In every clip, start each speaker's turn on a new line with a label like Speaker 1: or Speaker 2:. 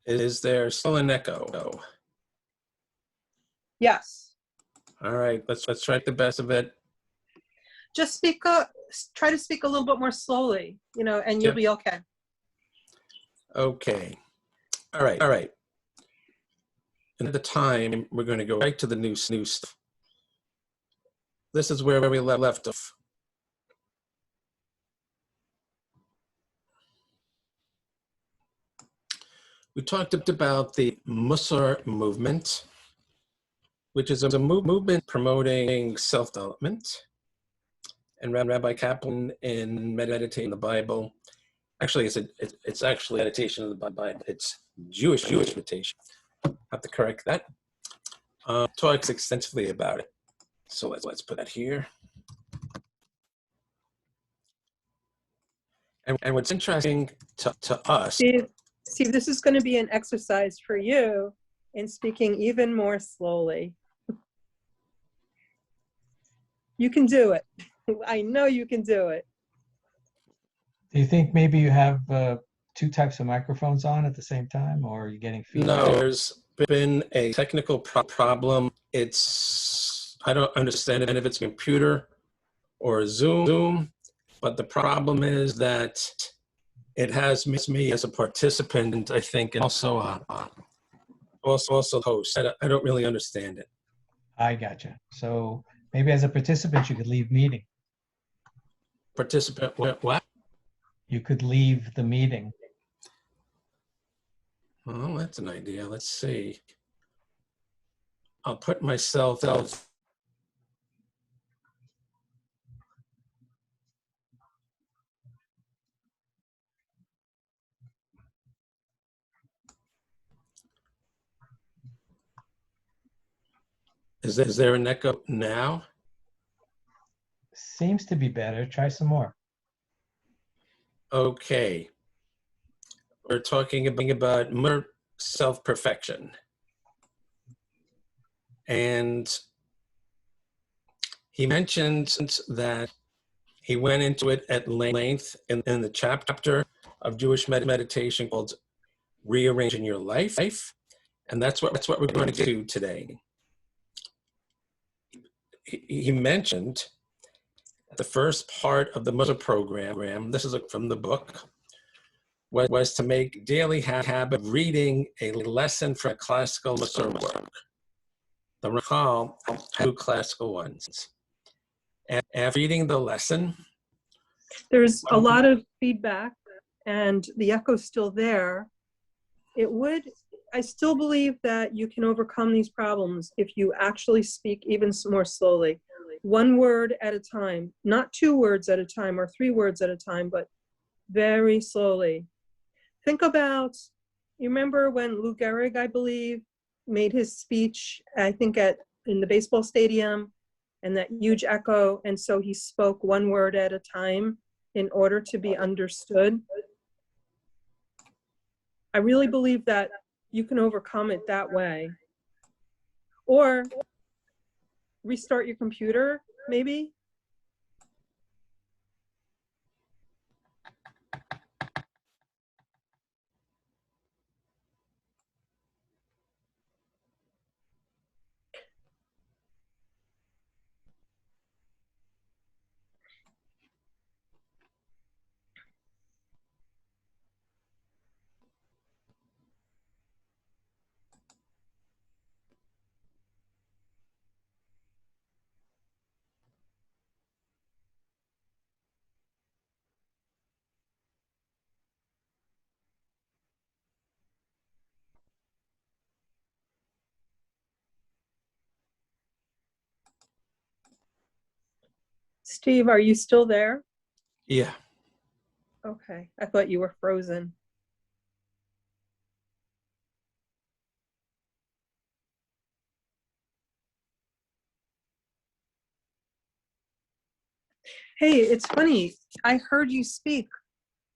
Speaker 1: Is there still an echo?
Speaker 2: Yes.
Speaker 1: All right, let's try the best of it.
Speaker 2: Just try to speak a little bit more slowly, and you'll be okay.
Speaker 1: Okay. All right. And at the time, we're going to go right to the new stuff. This is where we left off. We talked about the Musar movement, which is a movement promoting self-development. And Rabbi Kaplan in Meditating the Bible, actually, it's actually meditation of the Bible. It's Jewish meditation. I have to correct that. Talks extensively about it. So let's put that here. And what's interesting to us.
Speaker 2: Steve, this is going to be an exercise for you in speaking even more slowly. You can do it. I know you can do it.
Speaker 3: Do you think maybe you have two types of microphones on at the same time, or are you getting feedback?
Speaker 1: No, there's been a technical problem. I don't understand it if it's a computer or Zoom, but the problem is that it has me as a participant, I think, and also host. I don't really understand it.
Speaker 3: I gotcha. So maybe as a participant, you could leave meeting.
Speaker 1: Participant, what?
Speaker 3: You could leave the meeting.
Speaker 1: Oh, that's an idea. Let's see. I'll put myself out. Is there an echo now?
Speaker 3: Seems to be better. Try some more.
Speaker 1: Okay. We're talking about self-perfection. And he mentions that he went into it at length in the chapter of Jewish meditation called Rearranging Your Life. And that's what we're going to do today. He mentioned the first part of the Musar program, this is from the book, was to make daily habit of reading a lesson from classical Musar work. The Ramchal had 2 classical ones. And after reading the lesson,
Speaker 2: there's a lot of feedback and the echo's still there. I still believe that you can overcome these problems if you actually speak even more slowly. 1 word at a time, not 2 words at a time or 3 words at a time, but very slowly. Think about, you remember when Lou Gehrig, I believe, made his speech, I think in the baseball stadium, and that huge echo, and so he spoke 1 word at a time in order to be understood. I really believe that you can overcome it that way. Or restart your computer, maybe. Steve, are you still there?
Speaker 1: yeah.
Speaker 2: Okay, I thought you were frozen. Hey, it's funny. I heard you speak,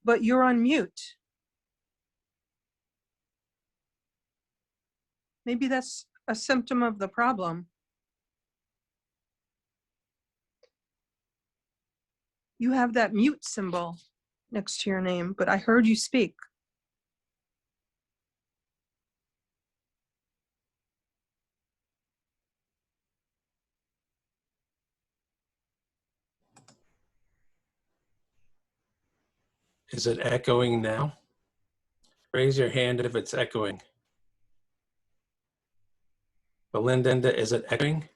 Speaker 2: but you're on mute. Maybe that's a symptom of the problem. You have that mute symbol next to your name, but I heard you speak.
Speaker 1: Is it echoing now? Raise your hand if it's echoing. Belinda, is it echoing?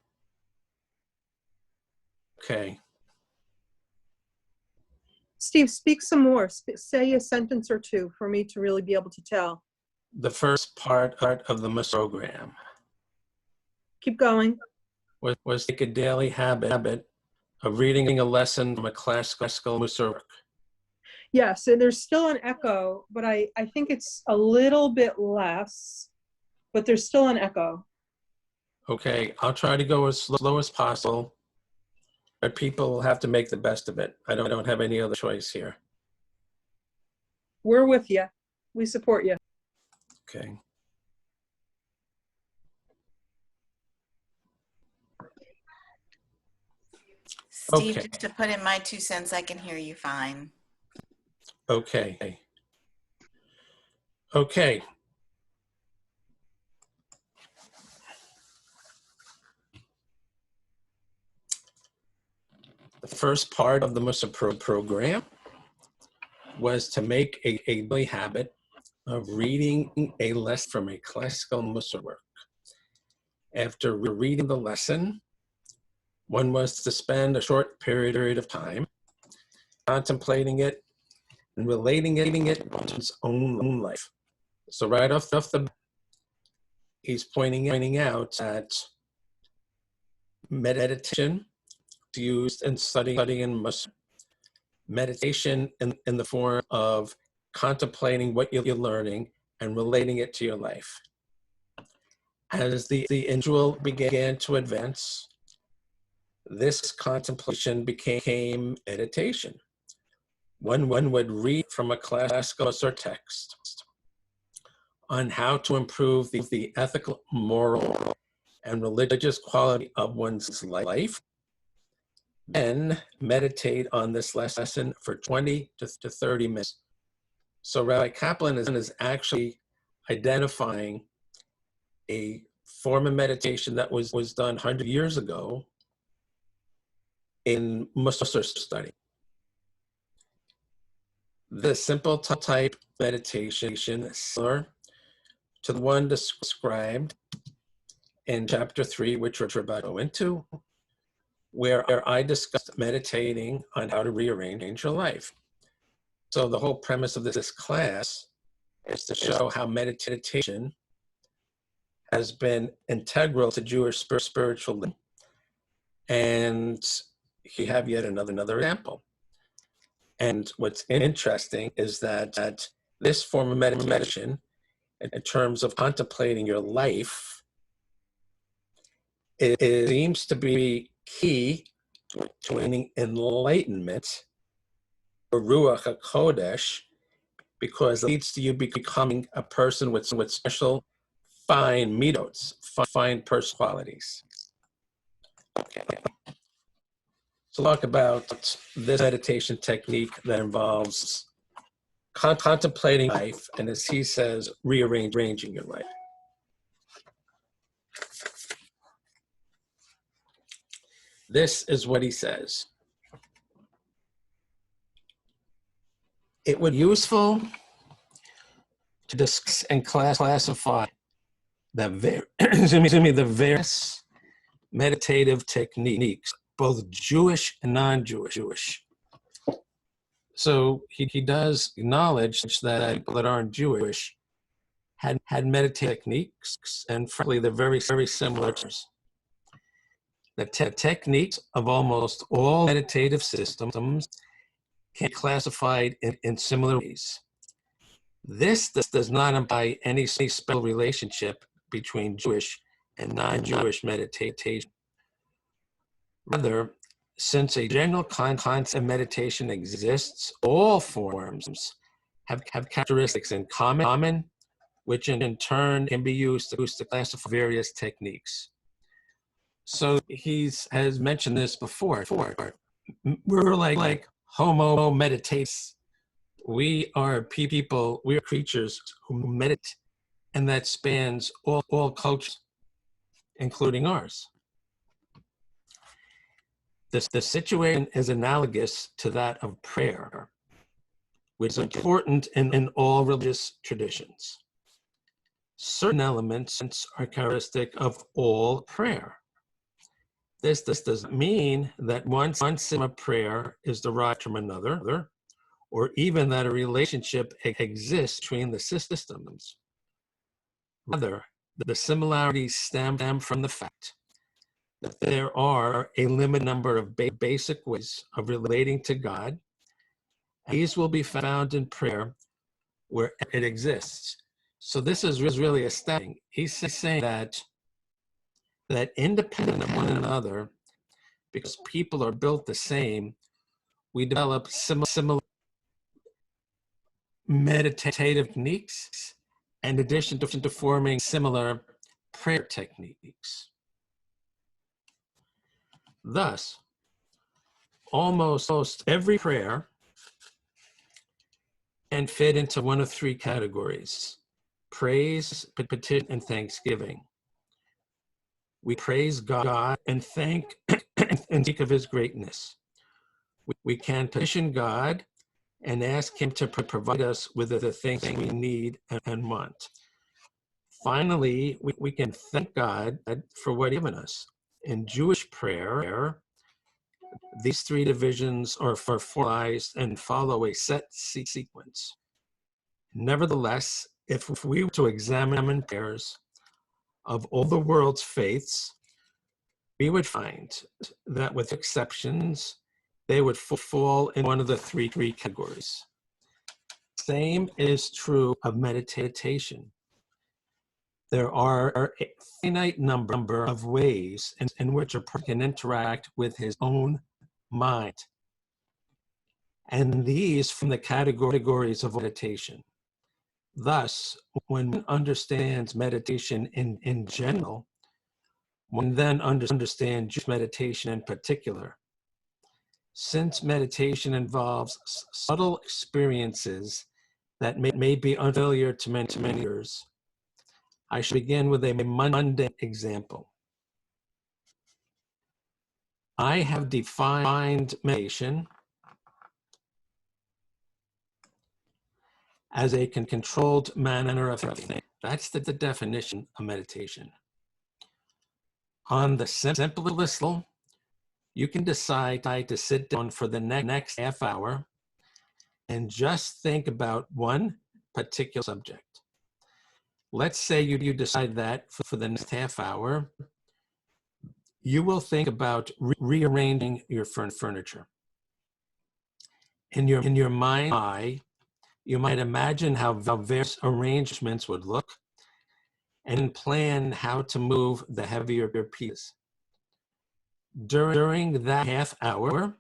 Speaker 1: Okay.
Speaker 2: Steve, speak some more. Say a sentence or two for me to really be able to tell.
Speaker 1: The first part of the Musar program
Speaker 2: Keep going.
Speaker 1: was take a daily habit of reading a lesson from a classical Musar work.
Speaker 2: Yes, and there's still an echo, but I think it's a little bit less, but there's still an echo.
Speaker 1: Okay, I'll try to go as slow as possible, but people will have to make the best of it. I don't have any other choice here.
Speaker 2: We're with you. We support you.
Speaker 1: Okay.
Speaker 4: Steve,
Speaker 1: Okay.
Speaker 4: just to put in my 2 cents, I can hear you fine.
Speaker 1: Okay. Okay. The first part of the Musar program was to make a daily habit of reading a lesson from a classical Musar work. After reading the lesson, one was to spend a short period of time contemplating it and relating it to its own life. So right off the he's pointing out that meditation used in studying Musar, meditation in the form of contemplating what you're learning and relating it to your life. As the individual began to advance, this contemplation became meditation. One would read from a classical Musar text on how to improve the ethical, moral, and religious quality of one's life, then meditate on this lesson for 20 to 30 minutes. So Rabbi Kaplan is actually identifying a form of meditation that was done 100 years ago in Musar study. The simple type meditation is similar to the one described in chapter 3, which we're about to go into, where I discussed meditating on how to rearrange your life. So the whole premise of this class is to show how meditation has been integral to Jewish spiritual living. And you have yet another example. And what's interesting is that this form of meditation, in terms of contemplating your life, it seems to be key to enlightenment, or Ruach HaKodesh, because it leads to you becoming a person with special fine midot, fine person qualities. Okay. So talk about this meditation technique that involves contemplating life, and as he says, rearranging your life. This is what he says. It would be useful to discuss and classify the various meditative techniques, both Jewish and non-Jewish. So he does acknowledge that people that aren't Jewish had meditative techniques, and frankly, they're very, very similar. The techniques of almost all meditative systems can be classified in similar ways. This does not imply any special relationship between Jewish and non-Jewish meditation. Rather, since a general concept of meditation exists, all forms have characteristics in common, which in turn can be used to classify various techniques. So he has mentioned this before. We're like Homo meditators. We are people, we are creatures who meditate, and that spans all cultures, including ours. The situation is analogous to that of prayer. which is important in all religious traditions. Certain elements are characteristic of all prayer. This doesn't mean that one system of prayer is derived from another, or even that a relationship exists between the systems. Rather, the similarities stem from the fact that there are a limited number of basic ways of relating to God. And these will be found in prayer where it exists. So this is really astounding. He's saying that independent of one another, because people are built the same, we develop similar meditative techniques in addition to forming similar prayer techniques. Thus, almost every prayer can fit into one of three categories: praise, petition, and thanksgiving. We praise God and thank and speak of his greatness. We can petition God and ask him to provide us with the things we need and want. Finally, we can thank God for what he's given us. In Jewish prayer, these three divisions are formalized and follow a set sequence. Nevertheless, if we were to examine prayers of all the world's faiths, we would find that with exceptions, they would fall in one of the three categories. Same is true of meditation. There are a finite number of ways in which a person can interact with his own mind. And these from the categories of meditation. Thus, when one understands meditation in general, one then understands meditation in particular. Since meditation involves subtle experiences that may be unfamiliar to many others, I should begin with a mundane example. I have defined meditation as a controlled manner of thinking. That's the definition of meditation. On the simplest level, you can decide to sit down for the next half hour and just think about one particular subject. Let's say you decide that for the next half hour, you will think about rearranging your furniture. In your mind's eye, you might imagine how various arrangements would look and plan how to move the heavier pieces. During that half hour,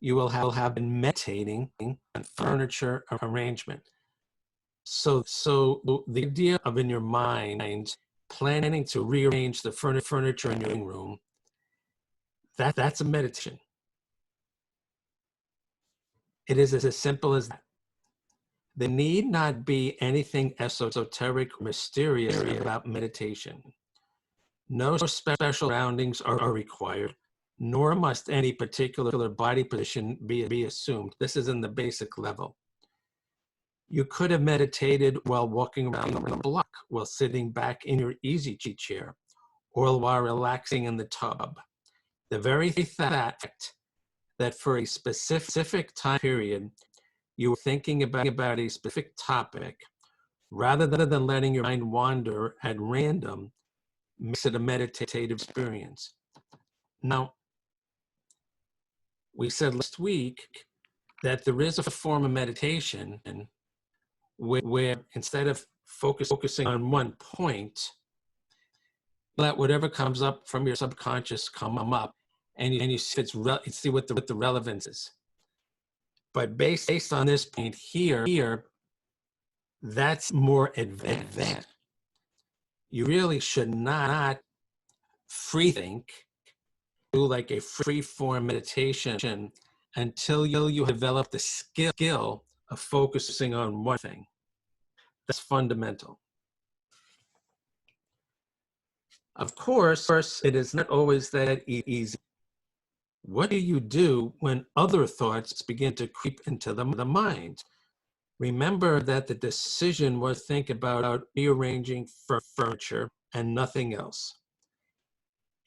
Speaker 1: you will have been meditating on furniture arrangement. So the idea of in your mind planning to rearrange the furniture in your living room, that's a meditation. It is as simple as that. There need not be anything esoteric or mysterious about meditation. No special surroundings are required, nor must any particular body position be assumed. This is in the basic level. You could have meditated while walking around the block, while sitting back in your easy chair, or while relaxing in the tub. The very fact that for a specific time period, you were thinking about a specific topic, rather than letting your mind wander at random, makes it a meditative experience. Now, we said last week that there is a form of meditation where instead of focusing on one point, let whatever comes up from your subconscious come up, and you see what the relevance is. But based on this point here, that's more advanced. You really should not free think, do like a free form meditation until you develop the skill of focusing on one thing. That's fundamental. Of course, it is not always that easy. What do you do when other thoughts begin to creep into the mind? Remember that the decision was to think about rearranging furniture and nothing else.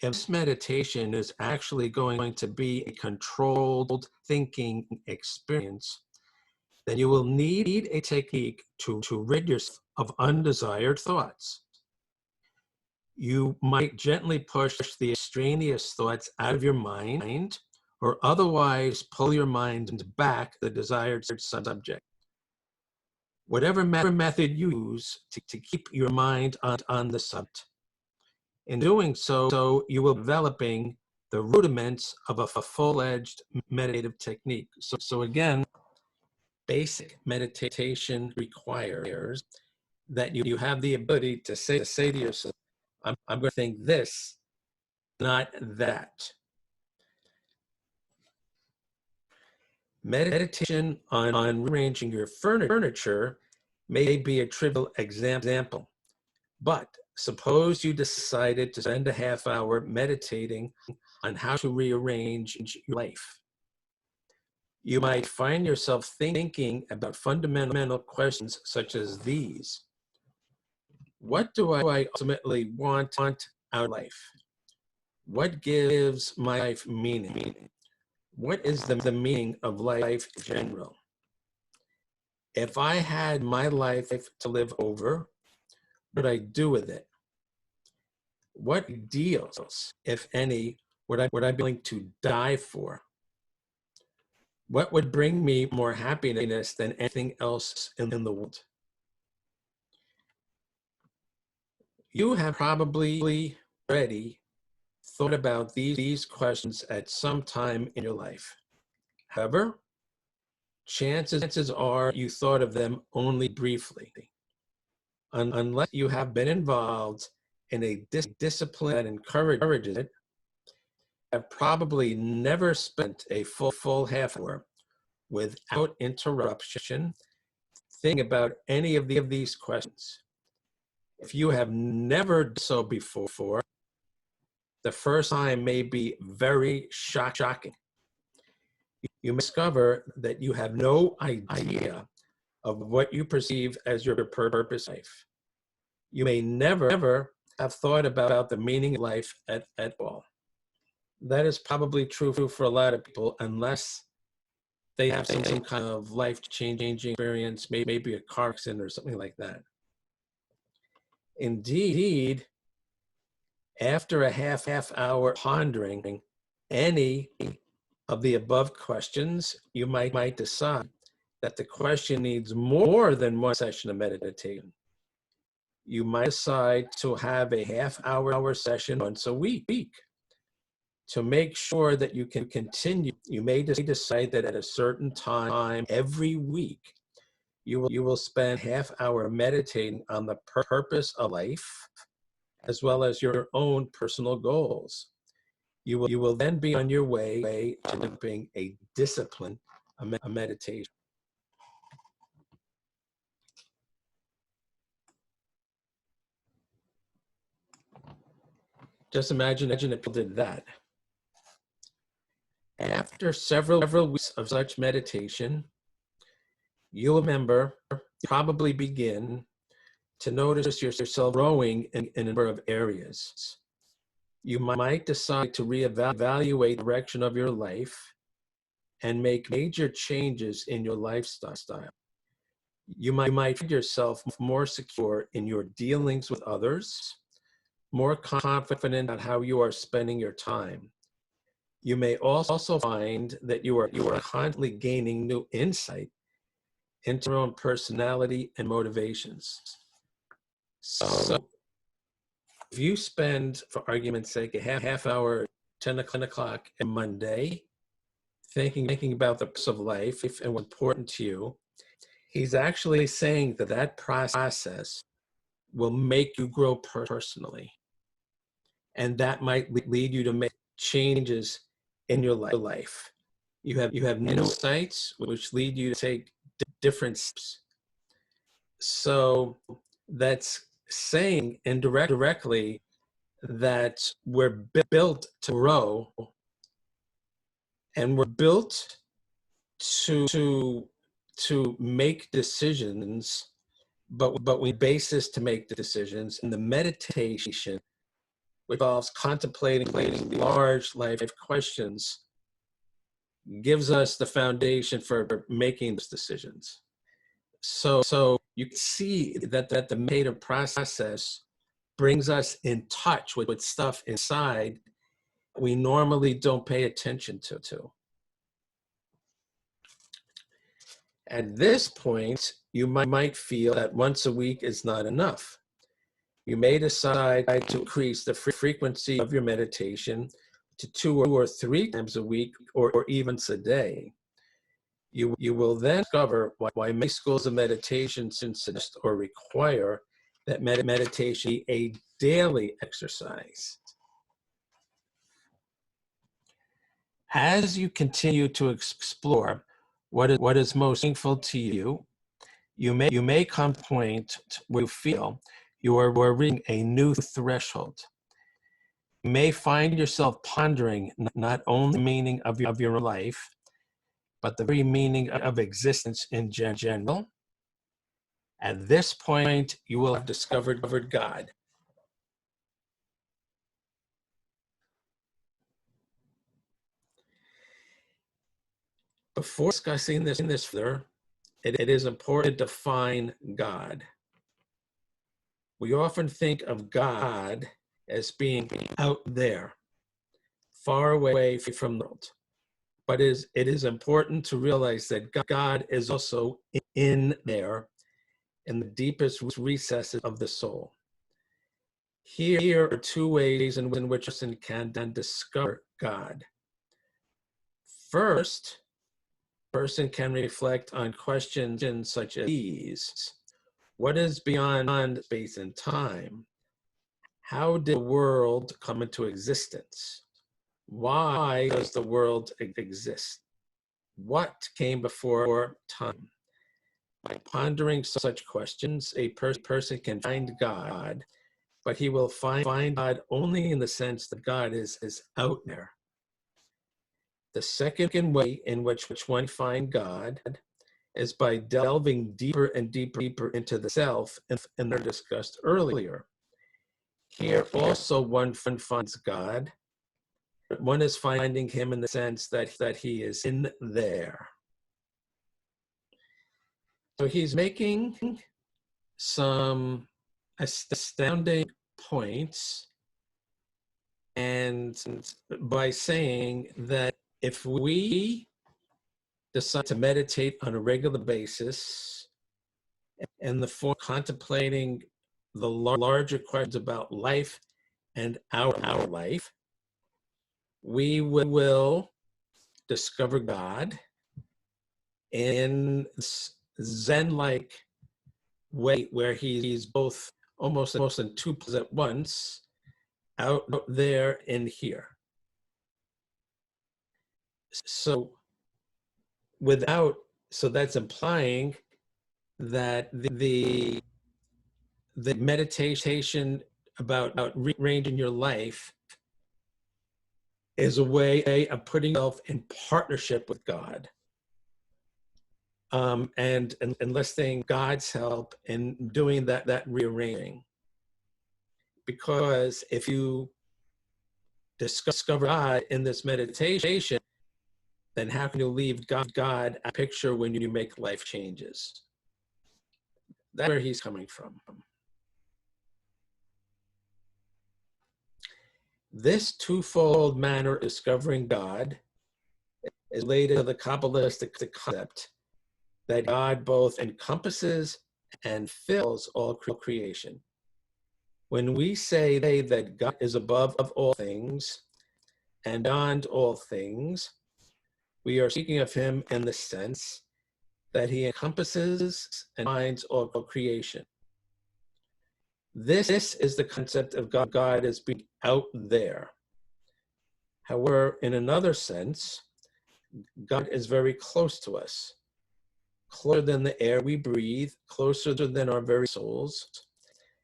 Speaker 1: If this meditation is actually going to be a controlled thinking experience, then you will need a technique to rid yourself of undesired thoughts. You might gently push the extraneous thoughts out of your mind, or otherwise pull your mind back to the desired subject. Whatever method you use to keep your mind on the subject. In doing so, you will be developing the rudiments of a full-fledged meditative technique. So again, basic meditation requires that you have the ability to say to yourself, I'm going to think this, not that. Meditation on rearranging your furniture may be a trivial example, but suppose you decided to spend a half hour meditating on how to rearrange your life. You might find yourself thinking about fundamental questions such as these. What do I ultimately want out of life? What gives my life meaning? What is the meaning of life in general? If I had my life to live over, what would I do with it? What ideals, if any, would I be willing to die for? What would bring me more happiness than anything else in the world? You have probably already thought about these questions at some time in your life. However, chances are you thought of them only briefly. Unless you have been involved in a discipline that encourages it, have probably never spent a full half hour without interruption thinking about any of these questions. If you have never done so before, the first time may be very shocking. You may discover that you have no idea of what you perceive as your purpose in life. You may never have thought about the meaning of life at all. That is probably true for a lot of people, unless they have some kind of life-changing experience, maybe a car accident or something like that. Indeed, after a half hour pondering any of the above questions, you might decide that the question needs more than one session of meditation. You might decide to have a half-hour session once a week. To make sure that you can continue, you may decide that at a certain time every week, you will spend half-hour meditating on the purpose of life, as well as your own personal goals. You will then be on your way to developing a discipline, a meditation. Just imagine if people did that. After several weeks of such meditation, you'll remember, probably begin to notice yourself growing in a number of areas. You might decide to reevaluate the direction of your life and make major changes in your lifestyle. You might find yourself more secure in your dealings with others, more confident about how you are spending your time. You may also find that you are constantly gaining new insight into your own personality and motivations. So if you spend, for argument's sake, a half hour, 10 o'clock on Monday, thinking about the purpose of life and what's important to you, he's actually saying that process will make you grow personally. And that might lead you to make changes in your life. You have new insights which lead you to take different steps. So that's saying indirectly that we're built to grow, and we're built to to make decisions, but we base this to make the decisions. And the meditation, which involves contemplating large life questions, gives us the foundation for making those decisions. So you can see that the meditative process brings us in touch with stuff inside we normally don't pay attention to. At this point, you might feel that once a week is not enough. You may decide to increase the frequency of your meditation to 2 or 3 times a week, or even a day. You will then discover why many schools of meditation suggest or require that meditation be a daily exercise. As you continue to explore what is most meaningful to you, you may come to a point where you feel you are reaching a new threshold. You may find yourself pondering not only the meaning of your life, but the very meaning of existence in general. At this point, you will have discovered God. Before discussing this further, it is important to define God. We often think of God as being out there, far away from the world. But it is important to realize that God is also in there, in the deepest recesses of the soul. Here are 2 ways in which a person can then discover God. First, a person can reflect on questions such as these. What is beyond space and time? How did the world come into existence? Why does the world exist? What came before time? By pondering such questions, a person can find God, but he will find God only in the sense that God is out there. The second way in which one finds God is by delving deeper and deeper into the self, and they're discussed earlier. Here also one finds God. One is finding him in the sense that he is in there. So he's making some astounding points, and by saying that if we decide to meditate on a regular basis and the form contemplating the larger questions about life and our life, we will discover God in Zen-like way, where he's both almost in 2 places at once, out there and here. So that's implying that the meditation about rearranging your life is a way of putting yourself in partnership with God, and enlisting God's help in doing that rearranging. Because if you discover God in this meditation, then how can you leave God a picture when you make life changes? That's where he's coming from. This twofold manner of discovering God is related to the Kabbalistic concept that God both encompasses and fills all creation. When we say that God is above all things and beyond all things, we are speaking of him in the sense that he encompasses and binds all creation. This is the concept of God as being out there. However, in another sense, God is very close to us, closer than the air we breathe, closer than our very souls.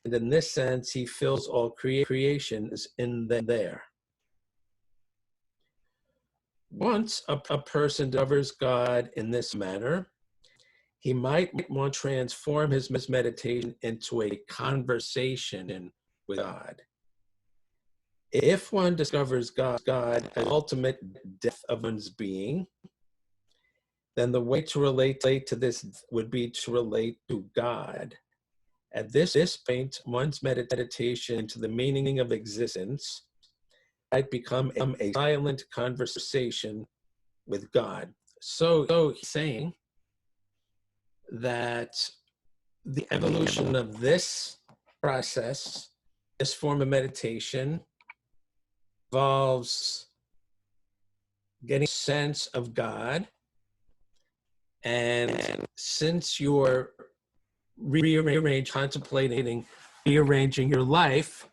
Speaker 1: And in this sense, he fills all creation is in there. Once a person discovers God in this manner, he might want to transform his meditation into a conversation with God. If one discovers God as ultimate depth of one's being, then the way to relate to this would be to relate to God. At this point, one's meditation into the meaning of existence might become a silent conversation with God. So he's saying that the evolution of this process, this form of meditation, involves getting a sense of God. And since you're contemplating rearranging your life,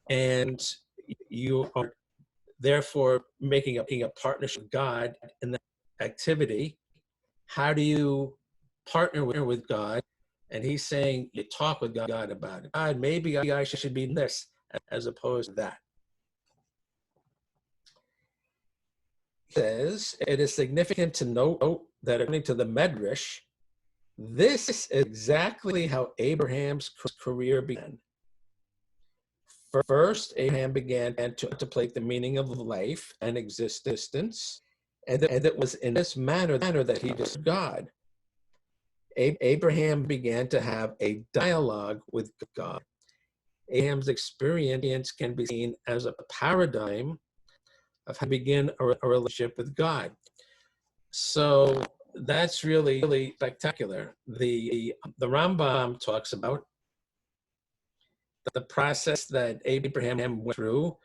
Speaker 1: and you are therefore making a partnership with God in that activity, how do you partner with God? And he's saying you talk with God about it. God, maybe I should be this as opposed to that. He says it is significant to note that according to the Medrash, this is exactly how Abraham's career began. First, Abraham began to contemplate the meaning of life and existence, and it was in this manner that he discovered God. Abraham began to have a dialogue with God. Abraham's experience can be seen as a paradigm of how to begin a relationship with God. So that's really spectacular. The Rambam talks about the process that Abraham went through,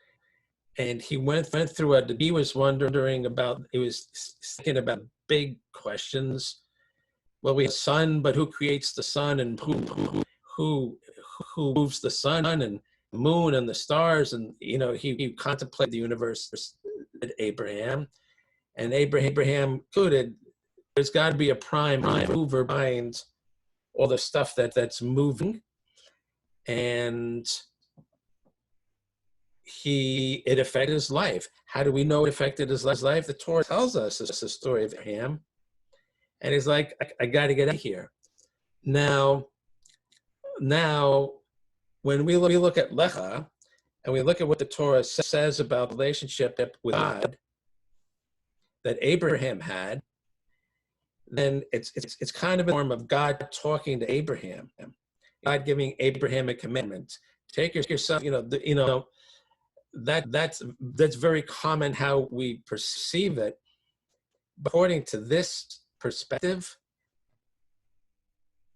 Speaker 1: and he went through it. He was wondering about, he was thinking about big questions. Well, we have sun, but who creates the sun, and who moves the sun and the moon and the stars? And he contemplated the universe at Abraham, and Abraham concluded there's got to be a prime mover behind all the stuff that's moving, and it affected his life. How do we know it affected his life? The Torah tells us it's the story of Abraham. And he's like, I got to get out of here. Now, when we look at Lecha, and we look at what the Torah says about the relationship with God that Abraham had, then it's kind of a form of God talking to Abraham, God giving Abraham a commandment. Take your son. That's very common how we perceive it. But according to this perspective,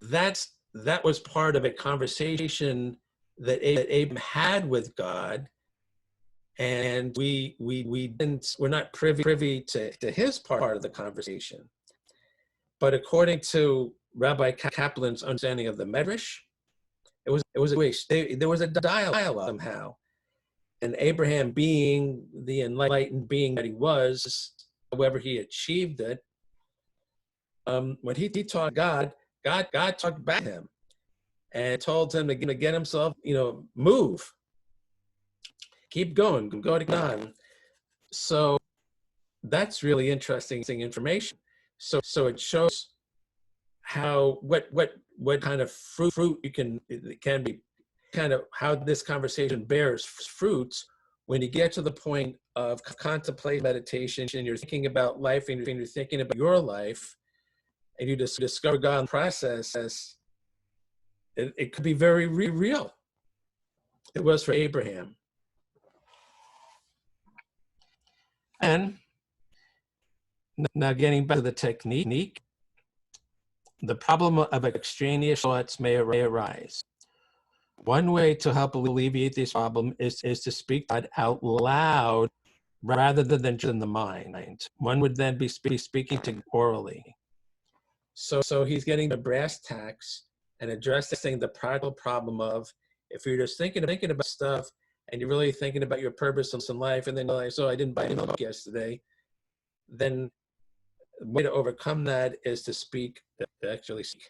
Speaker 1: that was part of a conversation that Abraham had with God, and we're not privy to his part of the conversation. But according to Rabbi Kaplan's understanding of the Medrash, it was a waste. There was a dialogue somehow, and Abraham, being the enlightened being that he was, however he achieved it, when he talked God talked back to him and told him to get himself, move, keep going, go to God. So that's really interesting information. So it shows how what kind of fruit it can be, kind of how this conversation bears fruits when you get to the point of contemplative meditation and you're thinking about life and you're thinking about your life, and you just discover God in the process. It could be very real. It was for Abraham. And now getting back to the technique, the problem of extraneous thoughts may arise. One way to help alleviate this problem is to speak God out loud rather than just in the mind. One would then be speaking to orally. So he's getting the brass tacks and addressing the practical problem of, if you're just thinking about stuff and you're really thinking about your purpose in life, and then you're like, so I didn't buy any milk yesterday, then the way to overcome that is to actually speak.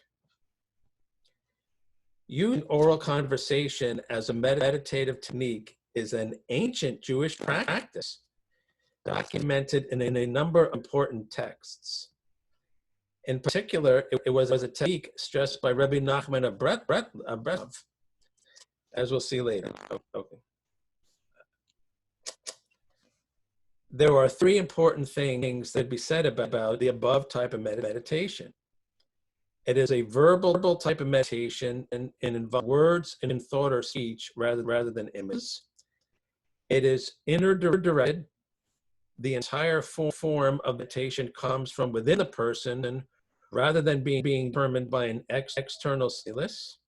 Speaker 1: Using oral conversation as a meditative technique is an ancient Jewish practice documented in a number of important texts. In particular, it was a technique stressed by Rabbi Nachman of Breslov, as we'll see later. Okay. There are three important things that be said about the above type of meditation. It is a verbal type of meditation and involves words and in thought or speech rather than images. It is inner directed. The entire form of meditation comes from within the person and rather than being determined by an external stimulus.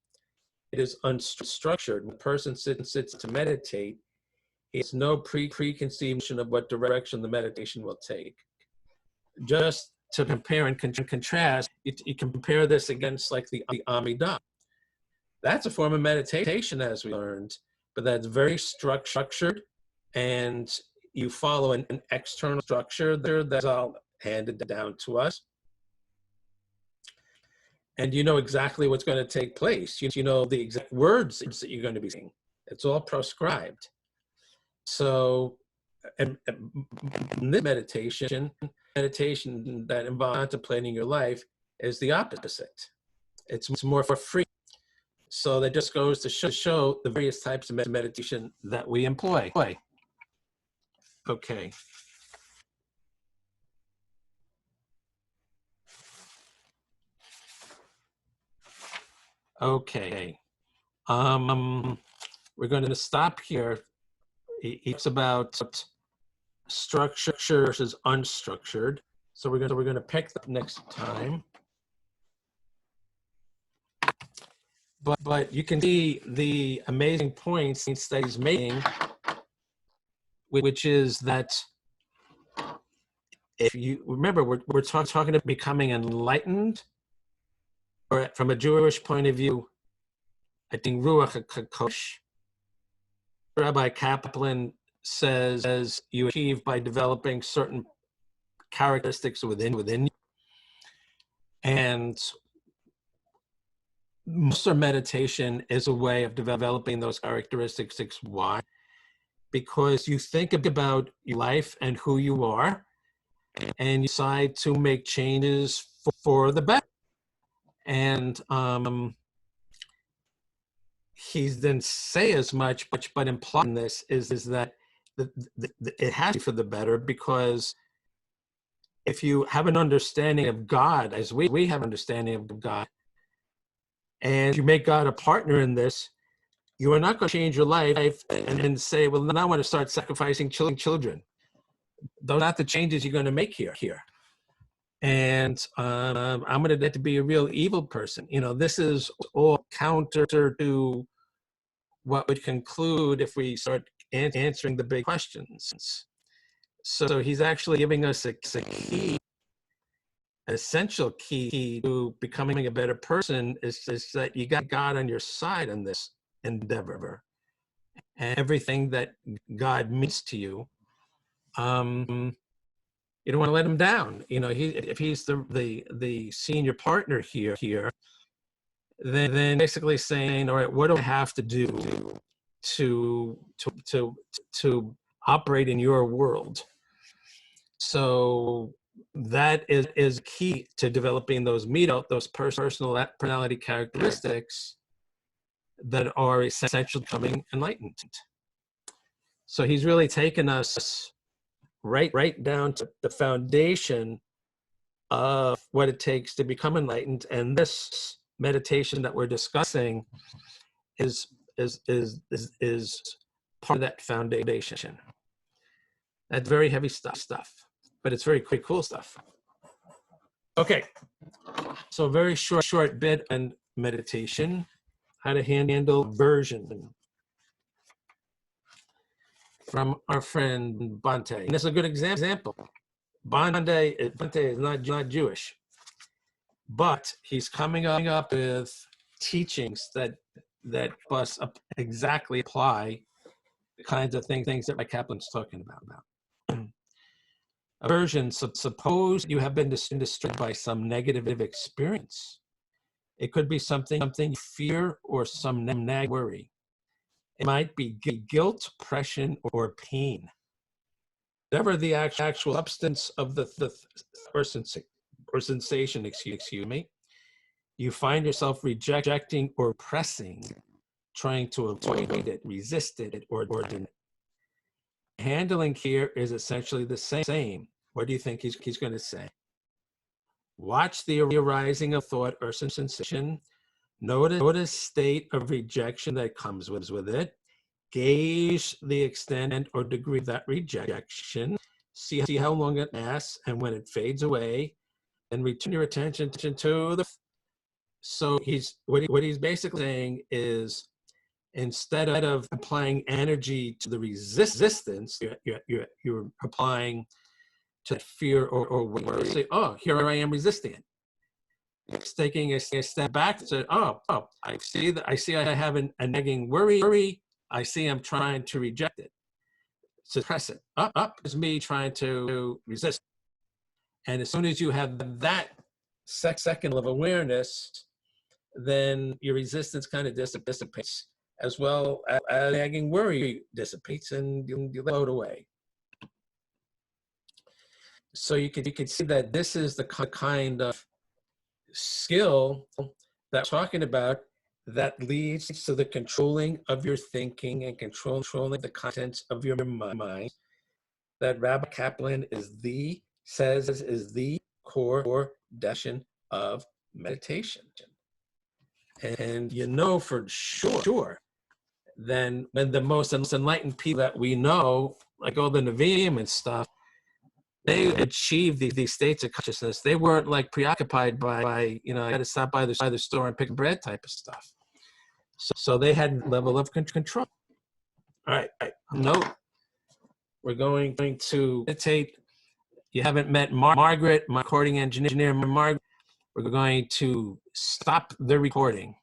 Speaker 1: It is unstructured. When a person sits to meditate, he has no preconceived notion of what direction the meditation will take. Just to compare and contrast, you compare this against like the Amidah. That's a form of meditation, as we learned, but that's very structured, and you follow an external structure there that's all handed down to us. And you know exactly what's going to take place. You know the exact words that you're going to be saying. It's all prescribed. So, and this meditation that involves contemplating your life is the opposite. It's more for free. So that just goes to show the various types of meditation that we employ. Okay. Okay. We're going to stop here. It's about structure versus unstructured. So we're going to pick that next time. But you can see the amazing points that he's making, which is that if you remember, we're talking about becoming enlightened, or from a Jewish point of view, I think Ruach HaKodesh. Rabbi Kaplan says you achieve by developing certain characteristics within you. And Musar meditation is a way of developing those characteristics. Why? Because you think about your life and who you are, and you decide to make changes for the better. And he didn't say as much, but implying this is that it has to be for the better, because if you have an understanding of God, as we have understanding of God, and you make God a partner in this, you are not going to change your life and then say, well, now I want to start sacrificing children. Those are not the changes you're going to make here. And I'm going to get to be a real evil person. You know, this is all counter to what would conclude if we start answering the big questions. So he's actually giving us a key. Essential key to becoming a better person is that you got God on your side in this endeavor, and everything that God means to you, you don't want to let him down. You know, if he's the senior partner here, then basically saying, all right, what do I have to do to operate in your world? So that is key to developing those personality characteristics that are essential to becoming enlightened. So he's really taken us right down to the foundation of what it takes to become enlightened, and this meditation that we're discussing is part of that foundation. That's very heavy stuff. But it's very quick, cool stuff. Okay, so very short bit and meditation, how to handle aversion from our friend Bante. And this is a good example. Bante is not Jewish, but he's coming up with teachings that must exactly apply the kinds of things that Kaplan's talking about. Aversion, suppose you have been disturbed by some negative experience. It could be something you fear or some nag worry. It might be guilt, oppression, or pain. Whatever the actual substance of the person or sensation, excuse me, you find yourself rejecting or pressing, trying to avoid it, resist it, or deny it. Handling here is essentially the same. What do you think he's going to say? Watch the arising of thought or sensation. Notice state of rejection that comes with it. Gauge the extent or degree of that rejection. See how long it lasts, and when it fades away, and return your attention to the. So what he's basically saying is, instead of applying energy to the resistance, you're applying to fear or worry. Say, oh, here I am resisting it. It's taking a step back to say, oh, I see I have a nagging worry. I see I'm trying to reject it, suppress it. Up is me trying to resist. And as soon as you have that second of awareness, then your resistance kind of dissipates, as well as nagging worry dissipates, and you float away. So you could see that this is the kind of skill that we're talking about that leads to the controlling of your thinking and controlling the contents of your mind, that Rabbi Kaplan says is the core definition of meditation. And you know for sure, then when the most enlightened people that we know, like all the Nevi'im and stuff, they achieved these states of consciousness. They weren't like preoccupied by I got to stop by the store and pick bread type of stuff. So they had a level of control. All right. Note, we're going to meditate. You haven't met Margaret, my recording engineer, Margaret. We're going to stop the recording.